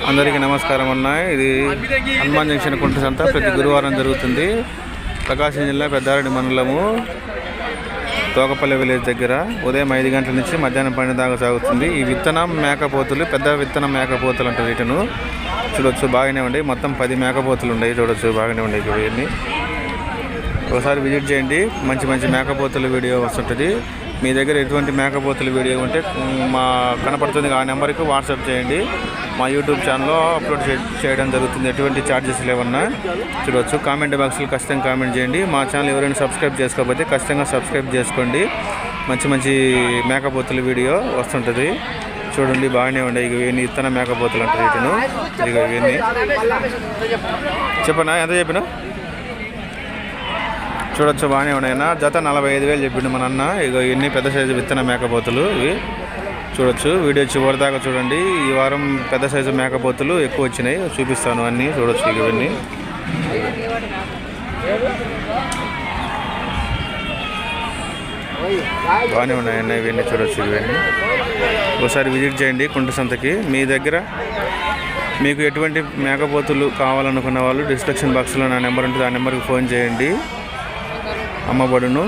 అందరికీ నమస్కారం అన్న. ఇది హనుమాన్ జంక్షన్ కుంట సంత ప్రతి గురువారం జరుగుతుంది. ప్రకాశం జిల్లా పెద్దారెడ్డి మండలము తోకపల్లి విలేజ్ దగ్గర ఉదయం 5 గంటల నుంచి మధ్యాహ్నం 12 దాకా సాగుతుంది. ఈ విత్తనం మేకపోతులు, పెద్ద విత్తనం మేకపోతులు అంటారు వీటిను. చూడొచ్చు బాగానే ఉండే, మొత్తం 10 మేకపోతులు ఉన్నాయి. చూడొచ్చు బాగానే ఉండే. ఇవన్నీ ఒకసారి విజిట్ చేయండి. మంచి మంచి మేకపోతుల వీడియో వస్తుంటుంది. మీ దగ్గర ఎటువంటి మేకపోతుల వీడియో ఉంటే మా కనపడుతుంది ఆ నెంబర్కి వాట్సాప్ చేయండి. మా యూట్యూబ్ ఛానల్లో అప్లోడ్ చేయడం జరుగుతుంది. ఎటువంటి ఛార్జెస్ లేవన్నా. చూడవచ్చు. కామెంట్ బాక్స్లో ఖచ్చితంగా కామెంట్ చేయండి. మా ఛానల్ ఎవరైనా సబ్స్క్రైబ్ చేసుకోకపోతే ఖచ్చితంగా సబ్స్క్రైబ్ చేసుకోండి. మంచి మంచి మేకపోతుల వీడియో వస్తుంటుంది. చూడండి బాగానే ఉండే. ఇవన్నీ ఇత్తన మేకపోతులు అంటారు వీటిను. ఇక ఇవన్నీ చెప్పనా, ఎంత చెప్పినా? చూడొచ్చు బాగానే ఉన్నాయన్న. జత 45,000 చెప్పిండు మన అన్న. ఇక ఎన్ని పెద్ద సైజు విత్తన మేకపోతులు ఇవి. చూడొచ్చు. వీడియో చివరి దాకా చూడండి. ఈ వారం పెద్ద సైజు మేకపోతులు ఎక్కువ వచ్చినాయి. చూపిస్తాను అన్నీ. చూడొచ్చు. ఇవన్నీ బాగానే ఉన్నాయన్న. ఇవన్నీ చూడొచ్చు. ఇవన్నీ ఒకసారి విజిట్ చేయండి కుంట సంతకి. మీ దగ్గర మీకు ఎటువంటి మేకపోతులు కావాలనుకున్న వాళ్ళు డిస్క్రిప్షన్ బాక్స్లో నా నెంబర్ ఉంటుంది. ఆ నెంబర్కి ఫోన్ చేయండి. అమ్మబడును,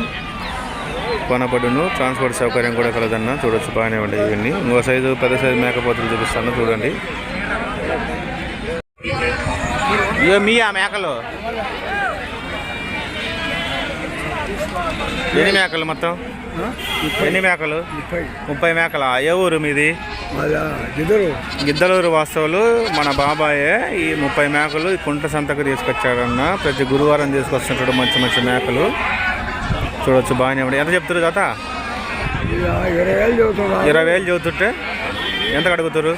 కొనబడును, ట్రాన్స్పోర్ట్ సౌకర్యం కూడా కలదన్న. చూడొచ్చు బాగానే ఉండేవి ఇవన్నీ. ఇంకో సైజు పెద్ద సైజు మేకపోతులు చూపిస్తాను చూడండి. ఇవో మీ ఆ మేకలు ఎన్ని మేకలు మొత్తం? ఎన్ని మేకలు? 30 మేకలా? ఏ ఊరు మీది? గిద్దలూరు వాస్తవులు. మన బాబాయే ఈ 30 మేకలు ఈ కుంట సంతకు తీసుకొచ్చాడన్న. ప్రతి గురువారం తీసుకొస్తుంటాడు మంచి మంచి మేకలు. చూడొచ్చు బాగానే ఉండే. ఎంత చెప్తారు జత? 20,000 చదువుతుంటే ఎంత అడుగుతారు?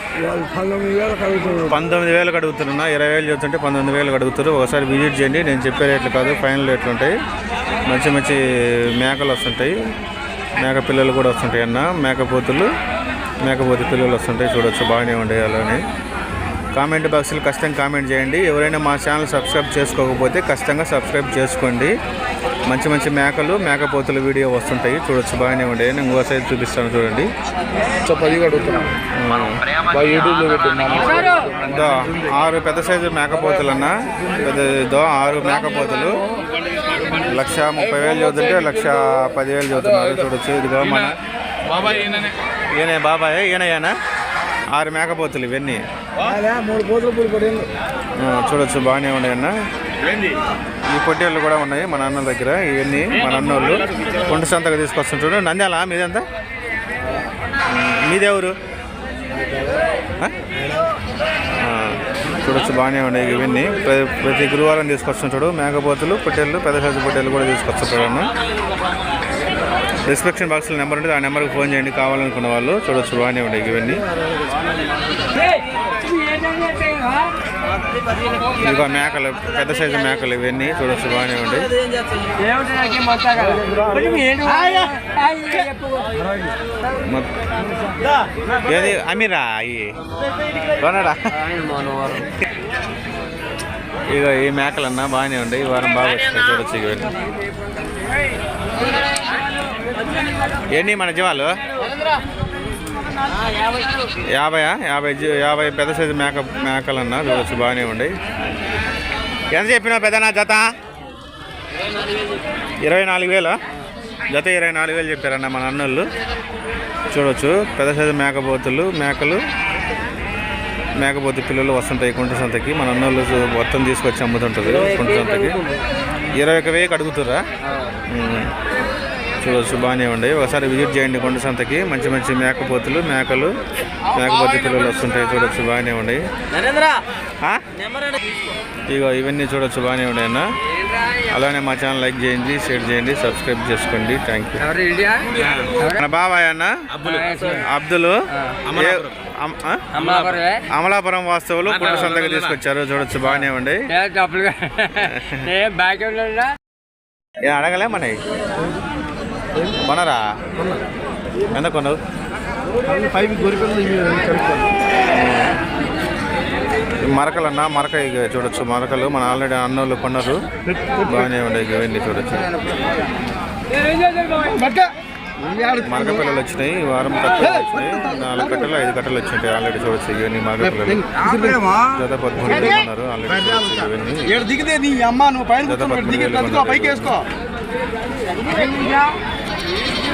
19,000 అడుగుతున్నా. 20,000 చదువుతుంటే 19,000 అడుగుతారు. ఒకసారి విజిట్ చేయండి. నేను చెప్పే రేట్లు కాదు, ఫైనల్ రేట్లు ఉంటాయి. మంచి మంచి మేకలు వస్తుంటాయి. మేక పిల్లలు కూడా వస్తుంటాయి అన్న. మేకపోతులు, మేకపోతే పిల్లలు వస్తుంటాయి. చూడొచ్చు బాగానే ఉండే. అలానే కామెంట్ బాక్స్లో ఖచ్చితంగా కామెంట్ చేయండి. ఎవరైనా మా ఛానల్ సబ్స్క్రైబ్ చేసుకోకపోతే ఖచ్చితంగా సబ్స్క్రైబ్ చేసుకోండి. మంచి మంచి మేకలు, మేకపోతుల వీడియో వస్తుంటాయి. చూడొచ్చు బాగానే ఉండే. నేను ఇంకో సైజ్ చూపిస్తాను చూడండి. 10 అడుగుతున్నాను. 6 పెద్ద సైజు మేకపోతులు అన్న. పెద్ద 6 మేకపోతులు 1,30,000 చదువుతుంటే 1,10,000 చదువుతున్నారు. చూడొచ్చు. ఇదిగో మన ఈయన బాబాయ్. ఈయన 6 మేకపోతులు ఇవన్నీ. 3 పోతులు. చూడొచ్చు బాగానే ఉన్నాయన్న. ఈ పొట్టేళ్ళు కూడా ఉన్నాయి మన అన్న దగ్గర. ఇవన్నీ మన అన్నోళ్ళు కుంట సంతకు తీసుకొస్తుంటారు. నంద్యాల మీదంతా? మీదెవరు? చూడొచ్చు బాగానే ఉన్నాయి. ఇవన్నీ ప్రతి గురువారం తీసుకొస్తుంటాడు. మేకపోతులు, పొట్టేళ్ళు, పెద్ద సైజు పొట్టేళ్ళు కూడా తీసుకొస్తుంటాడు అన్న. డిస్క్రిప్షన్ బాక్స్లో నెంబర్ ఉంటుంది. ఆ నెంబర్కి ఫోన్ చేయండి కావాలనుకున్న వాళ్ళు. చూడొచ్చు బాగానే ఉన్నాయి ఇవన్నీ. ఇదిగో మేకలు, పెద్ద సైజు మేకలు ఇవన్నీ. చూడొచ్చు బాగానే ఉండే. ఏది అమీరా? అయ్యి కొనడా? ఇక ఈ మేకలన్నా బాగానే ఉండే. ఈ వారం బాగా వచ్చినాయి. చూడొచ్చు ఇవన్నీ. ఏంటి మన జీవాలు? 50 పెద్ద సైజు మేకలన్నా. చూడొచ్చు బాగానే ఉండే. ఎంత చెప్పినావు పెద్దనా జత? 24,000 జత. 24,000 చెప్పారన్న మన అన్నోళ్ళు. చూడొచ్చు. పెద్ద సైజు మేకపోతులు, మేకలు, మేకపోతు పిల్లలు వస్తుంటాయి కుంట సంతకి. మన అన్నోళ్ళు మొత్తం తీసుకొచ్చి అమ్ముతుంటారు కుంట సంతకి. 21,000 అడుగుతుర్రా? చూడవచ్చు బాగానే ఉండే. ఒకసారి విజిట్ చేయండి కుంట సంతకి. మంచి మంచి మేకపోతులు, మేకలు, మేకపోతు పిల్లలు వస్తుంటాయి. చూడొచ్చు బాగానే ఉండే. ఇగో ఇవన్నీ చూడొచ్చు బాగానే ఉండే అన్న. అలానే మా ఛానల్ లైక్ చేయండి, షేర్ చేయండి, సబ్స్క్రైబ్ చేసుకోండి. Thank you. మన బాబాయ్ అన్న అబ్దుల్ అమలాపురం వాస్తవులు కుంట సంతకి తీసుకొచ్చారు. చూడొచ్చు బాగానే ఉండే. అడగలే మన కొనరా? ఎంత కొనవు? మరకలన్నా. మరక ఇక చూడొచ్చు. మరకలు మన ఆల్రెడీ అన్నోళ్ళు కొన్నారు. బాగానే ఉండే ఇవన్నీ. చూడొచ్చు. మగ పిల్లలు వచ్చినాయి. ఈ వారం తక్కువ వచ్చినాయి. 4 కట్టలు 5 కట్టలు వచ్చినాయి ఆల్రెడీ. చూడొచ్చు ఇవన్నీ మగ పిల్లలు. జత 13 ఉన్నారు ఆల్రెడీ. చూడొచ్చు ఇవన్నీ జత 13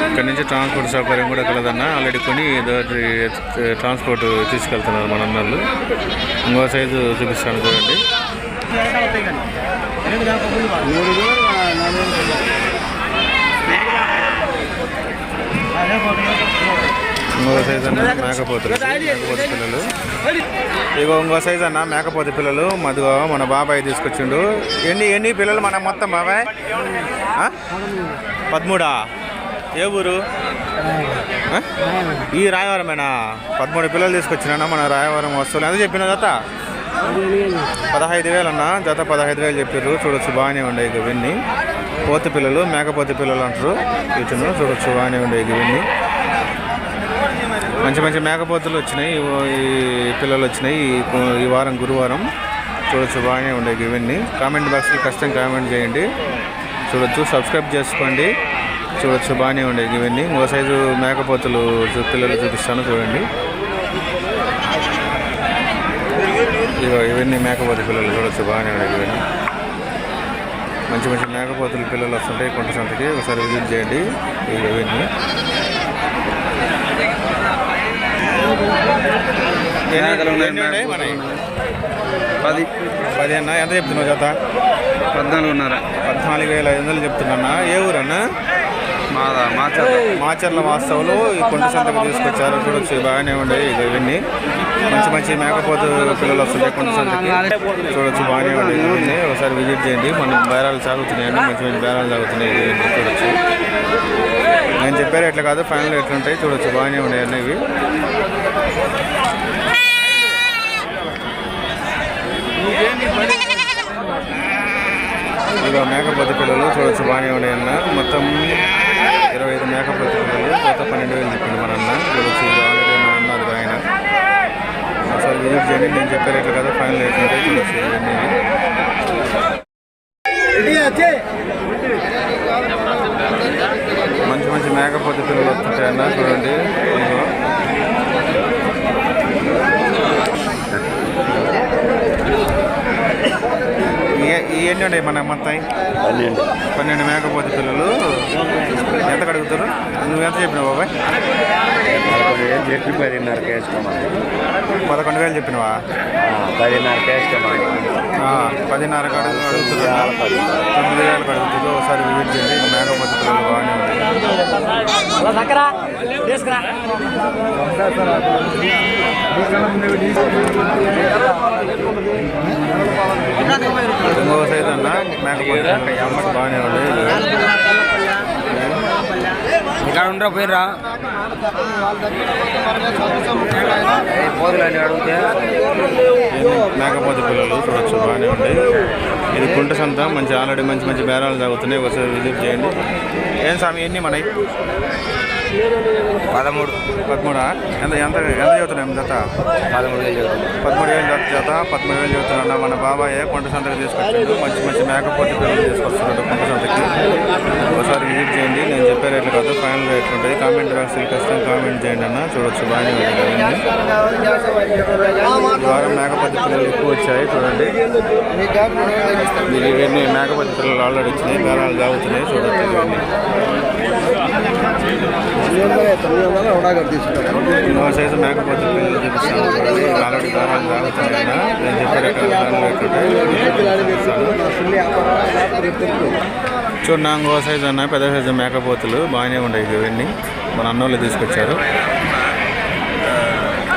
ఇక్కడ నుంచి ట్రాన్స్పోర్ట్ సౌకర్యం కూడా కలదన్న. ఆల్రెడీ కొని ట్రాన్స్పోర్ట్ తీసుకెళ్తున్నారు మన అన్నలు. ఇంకో సైజు చూపిస్తాను చూడండి. ఇంకో సైజు అన్న మేకపోతు పిల్లలు. ఇగో ఇంకో సైజు అన్న మేకపోతు పిల్లలు. మధుగో మన బాబాయ్ తీసుకొచ్చిండు. ఎన్ని పిల్లలు మన మొత్తం బాబాయ్? 13. ఏ ఊరు? ఈ రాయవరమేనా? 13 పిల్లలు తీసుకొచ్చినా మన రాయవరం వస్తువులు. ఎంత చెప్పిన జత? 15,000 అన్న. జత 15,000 చెప్పారు. చూడొచ్చు బాగానే ఉండే ఇవన్నీ పోతు పిల్లలు, మేకపోతు పిల్లలు అంటారు వీటిను. చూడొచ్చు బాగానే ఉండే ఇవన్నీ మంచి మంచి మేకపోతులు వచ్చినాయి. ఈ పిల్లలు వచ్చినాయి ఈ వారం గురువారం. చూడొచ్చు బాగానే ఉండే ఇవన్నీ. కామెంట్ బాక్స్లో ఖచ్చితంగా కామెంట్ చేయండి. చూడొచ్చు, సబ్స్క్రైబ్ చేసుకోండి. చూడొచ్చు బాగానే ఉండేవి ఇవన్నీ. ఇంకో సైజు మేకపోతులు పిల్లలు చూపిస్తాను చూడండి. ఇవన్నీ మేకపోతు పిల్లలు. చూడొచ్చు బాగానే ఉండేవి ఇవన్నీ. మంచి మంచి మేకపోతుల పిల్లలు వస్తుంటాయి కొంట సంతకి. ఒకసారి విజిట్ చేయండి. ఇవన్నీ 10 అన్న. ఎంత చెప్తున్నావు జత? 14,500 చెప్తున్నా. ఏ ఊరన్నా? మాచర్ల వాస్తవులు ఈ కొండ సంతకు తీసుకొచ్చారు. చూడొచ్చు బాగానే ఉండేవి ఇవన్నీ. మంచి మంచి మేకపోతు పిల్లలు వస్తుంటాయి కొండ సంతకి. చూడొచ్చు బాగానే ఉండేవి ఇవన్నీ. ఒకసారి విజిట్ చేయండి. మన బేరాలు సాగుతున్నాయండి. మంచి మంచి బేరాలు సాగుతున్నాయి ఇవన్నీ. చూడొచ్చు నేను చెప్పారు ఎట్లా కాదు, ఫైనల్ ఎట్లుంటాయి. చూడొచ్చు బాగానే ఉన్నాయి అన్న ఇవి. ఇక మేకపోతు పిల్లలు చూడొచ్చు బాగానే ఉన్నాయన్న. మొత్తం 25 మేకపోతు పిల్లలు. కొత్త 12,000 చెప్పింది మన అన్న. చూడొచ్చు ఆల్రెడీ మా అన్నారు ఆయన. ఒకసారి విజిట్ చేయండి. నేను చెప్పే రేట్లు కదా, ఫైనల్ రేట్లు ఉంటాయి. చూడొచ్చు ఇవన్నీ మంచి మంచి మేకపోతు పిల్లలు వస్తుంటాయన్న. చూడండి ఇవన్నీ ఉన్నాయి మన మొత్తం 12 మేకపోతు పిల్లలు. ఎంత అడుగుతారు? నువ్వు ఎంత చెప్పినావు బాబాయ్? 10,500 వేసుకోమని. 11,000 చెప్పినావా? 10,500 వేసుకోమని. 10,500 అడుగుతారు. 9,000 అడుగుతుంది. ఒకసారి విజిట్ చేయండి. మేకపోతు పిల్లలు బాగానే ఉంటాయి. ఇంకో సైజ్ అన్న మేకపోతు బాగానే ఉంది. ఇక్కడ ఉండరా పోయిరా అడిగితే మేకపోతు పిల్లలు. చూడొచ్చు బాగానే ఉంది. ఇది కుంట సంత. మంచి ఆల్రెడీ మంచి మంచి బేరాలు తాగుతున్నాయి. ఒకసారి విజిట్ చేయండి. ఏం స్వామి ఎన్ని మనకి? 13. ఎంత ఎంత ఎంత చదువుతున్నాం జత? 13,000 జత 13,000 చదువుతున్నా. మన బాబాయ్ కొంట సంతకి తీసుకొచ్చాడు. మంచి మంచి మేకపోతు పిల్లలు తీసుకొస్తున్నాడు కొంట సంతకి. ఒకసారి విజిట్ చేయండి. నేను చెప్పే రేట్లు కాదు, ఫైనల్ రేట్లు ఉంటాయి. కామెంట్ బాక్స్లో ఖచ్చితంగా కామెంట్ చేయండి అన్న. చూడొచ్చు బాగానే ఉంది. ఈ వారం మేకపోతు పిల్లలు ఎక్కువ వచ్చాయి. చూడండి ఇవన్నీ మేకపోతు పిల్లలు ఆల్రెడీ వచ్చినాయి. బేరాలు తాగుతున్నాయి. చూడొచ్చు ఇవన్నీ. ఇంకో సైజు మేకపోతు పిల్లలు చూపిస్తాను. చూడండి ఆల్రెడీ బేరాలు తాగుతున్నాయి. నేను చెప్పే రేట్లు చూడన్నా. ఇంకో సైజు అన్న పెద్ద సైజు మేకపోతులు బాగానే ఉండేవి ఇవన్నీ. మన అన్నోళ్ళు తీసుకొచ్చారు.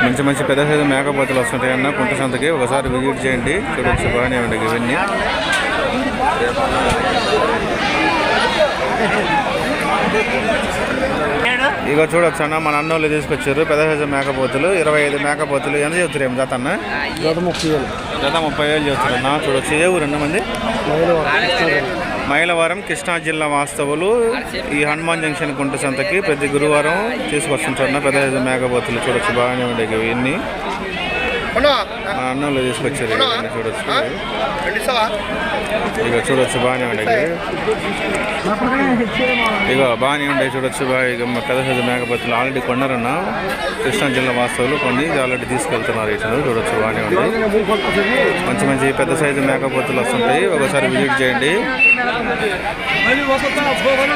మంచి మంచి పెద్ద సైజు మేకపోతులు వస్తుంటాయి అన్న కుంట సంతకి. ఒకసారి విజిట్ చేయండి. చూడొచ్చు బాగానే ఉండేవి ఇవన్నీ. ఇక చూడొచ్చు అన్న మన అన్నోళ్ళు తీసుకొచ్చారు పెద్ద సైజు మేకపోతులు. 25 మేకపోతులు. ఎంత చెప్తారు ఏం జత అన్న? జత 30,000 చెప్తారన్న. చూడొచ్చు. ఏ ఊరన్న మంది? మైలవరం, కృష్ణా జిల్లా వాస్తవులు. ఈ హనుమాన్ జంక్షన్ కుంట సంతకి ప్రతి గురువారం తీసుకొస్తుంటారు పెద్ద సైజు మేకపోతులు. చూడొచ్చు బాగానే ఉండేవి ఇవన్నీ. మా అన్నంలో తీసుకొచ్చారు ఇవన్నీ చూడొచ్చు. ఇక చూడొచ్చు బాగానే ఉండేది. ఇక బాగానే ఉండే చూడొచ్చు. ఇక పెద్ద పెద్ద మేకపోతులు ఆల్రెడీ కొన్నారన్న కృష్ణా జిల్లా వాస్తవులు కొన్ని ఆల్రెడీ తీసుకెళ్తున్నారు. ఇటు చూడొచ్చు బాగానే ఉంది. మంచి మంచి పెద్ద సైజు మేకపోతులు వస్తుంటాయి. ఒకసారి విజిట్ చేయండి.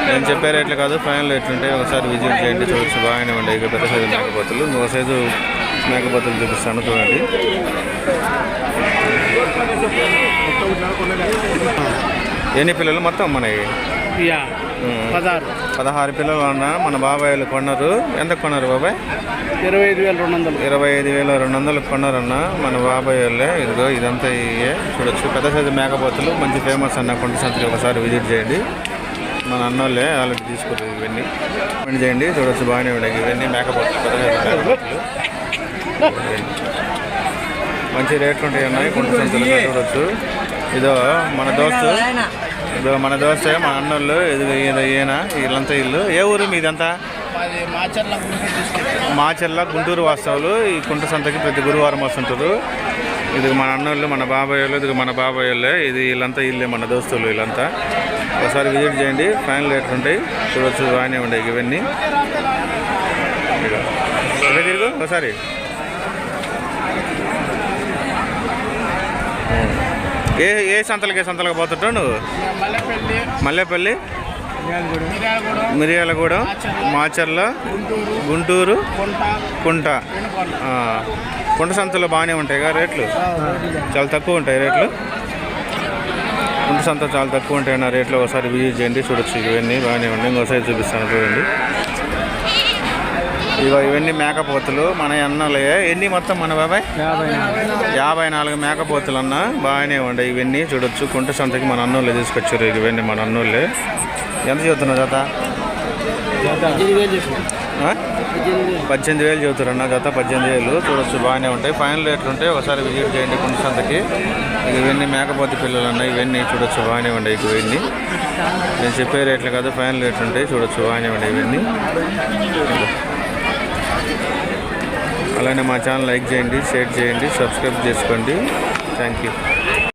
నేను చెప్పే రేట్లు కాదు, ఫైనల్ రేట్లు ఉంటాయి. ఒకసారి విజిట్ చేయండి. చూడొచ్చు బాగానే ఉండే. ఇక పెద్ద సైజు మేకపోతులు ఇంకో సైజు మేకపోతులు చూపిస్తాను చూడండి. ఎన్ని పిల్లలు మొత్తం మనకి? 16 పిల్లలు అన్నా మన బాబాయ్లు కొన్నారు. ఎంత కొన్నారు బాబాయ్? 25,200 కొన్నారన్న మన బాబాయ్ వాళ్ళే. ఇదిగో ఇదంతా ఇవే చూడొచ్చు. పెద్ద సైజు మేకపోతులు మంచి ఫేమస్ అన్న కొండ సంతకి ఒకసారి విజిట్ చేయండి. మన అన్నోళ్ళే ఆల్రెడీ తీసుకున్నారు. ఇవన్నీ విజిట్ చేయండి. చూడొచ్చు బాగానే ఉన్నాయి. ఇవన్నీ మేకపోతులు పెద్ద సైజు మేకపోతులు మంచి రేట్లు ఉంటాయి అన్నాయి కొండ సంతలుగా చూడొచ్చు. ఇదో మన దోస్తే మన అన్నోళ్ళు. ఈయన వీళ్ళంతా ఇల్లు. ఏ ఊరు మీదంతా? మాచర్ల గుంటూరు వాస్తవులు. ఈ కుంట సంతకి ప్రతి గురువారం వస్తుంటారు. ఇది మన అన్నోళ్ళు మన బాబాయ్ వాళ్ళు. ఇది మన బాబాయ్ వాళ్ళే. ఇది వీళ్ళంతా ఇల్లే మన దోస్తులు వీళ్ళంతా. ఒకసారి విజిట్ చేయండి. ఫైనల్ రేట్లు ఉంటాయి. చూడొచ్చు బాగానే ఉంటాయి ఇవన్నీ. ఇక తిరుగు ఒకసారి. ఏ సంతలకు పోతుంటావు నువ్వు? మల్లెపల్లి, మిర్యాలగూడెం, మాచర్ల, గుంటూరు, కుంట. కుంట సంతలో బాగానే ఉంటాయి కదా రేట్లు? చాలా తక్కువ ఉంటాయి రేట్లు. కుంట సంత చాలా తక్కువ ఉంటాయి నా రేట్లు. ఒకసారి విజిట్ చేయండి. చూడొచ్చు ఇవన్నీ బాగానే ఉంటాయి. ఇంకోసారి చూపిస్తాను చూడండి. ఇవన్నీ మేకపోతులు మన అన్నలే. ఎన్ని మొత్తం మన బాబాయ్? 54 మేకపోతులు అన్న. బాగానే ఉండే ఇవన్నీ చూడొచ్చు. కుంట సంతకి మన అన్నోళ్ళే తీసుకొచ్చారు. ఇవన్నీ మన అన్నోళ్ళే. ఎంత చెబుతున్నావు జత? 18,000 చెబుతారన్న జత. 18,000 చూడొచ్చు బాగానే ఉంటాయి. ఫైనల్ రేట్లు ఉంటాయి. ఒకసారి విజిట్ చేయండి కుంట సంతకి. ఇవన్నీ మేకపోతే పిల్లలు అన్న. ఇవన్నీ చూడొచ్చు బాగానే ఉంటాయి. ఇవన్నీ నేను చెప్పే రేట్లు కాదు, ఫైనల్ రేట్లు ఉంటాయి. చూడొచ్చు బాగానే ఉంటాయి ఇవన్నీ. అలానే మా ఛానల్ లైక్ చేయండి, షేర్ చేయండి, సబ్స్క్రైబ్ చేసుకోండి. Thank you.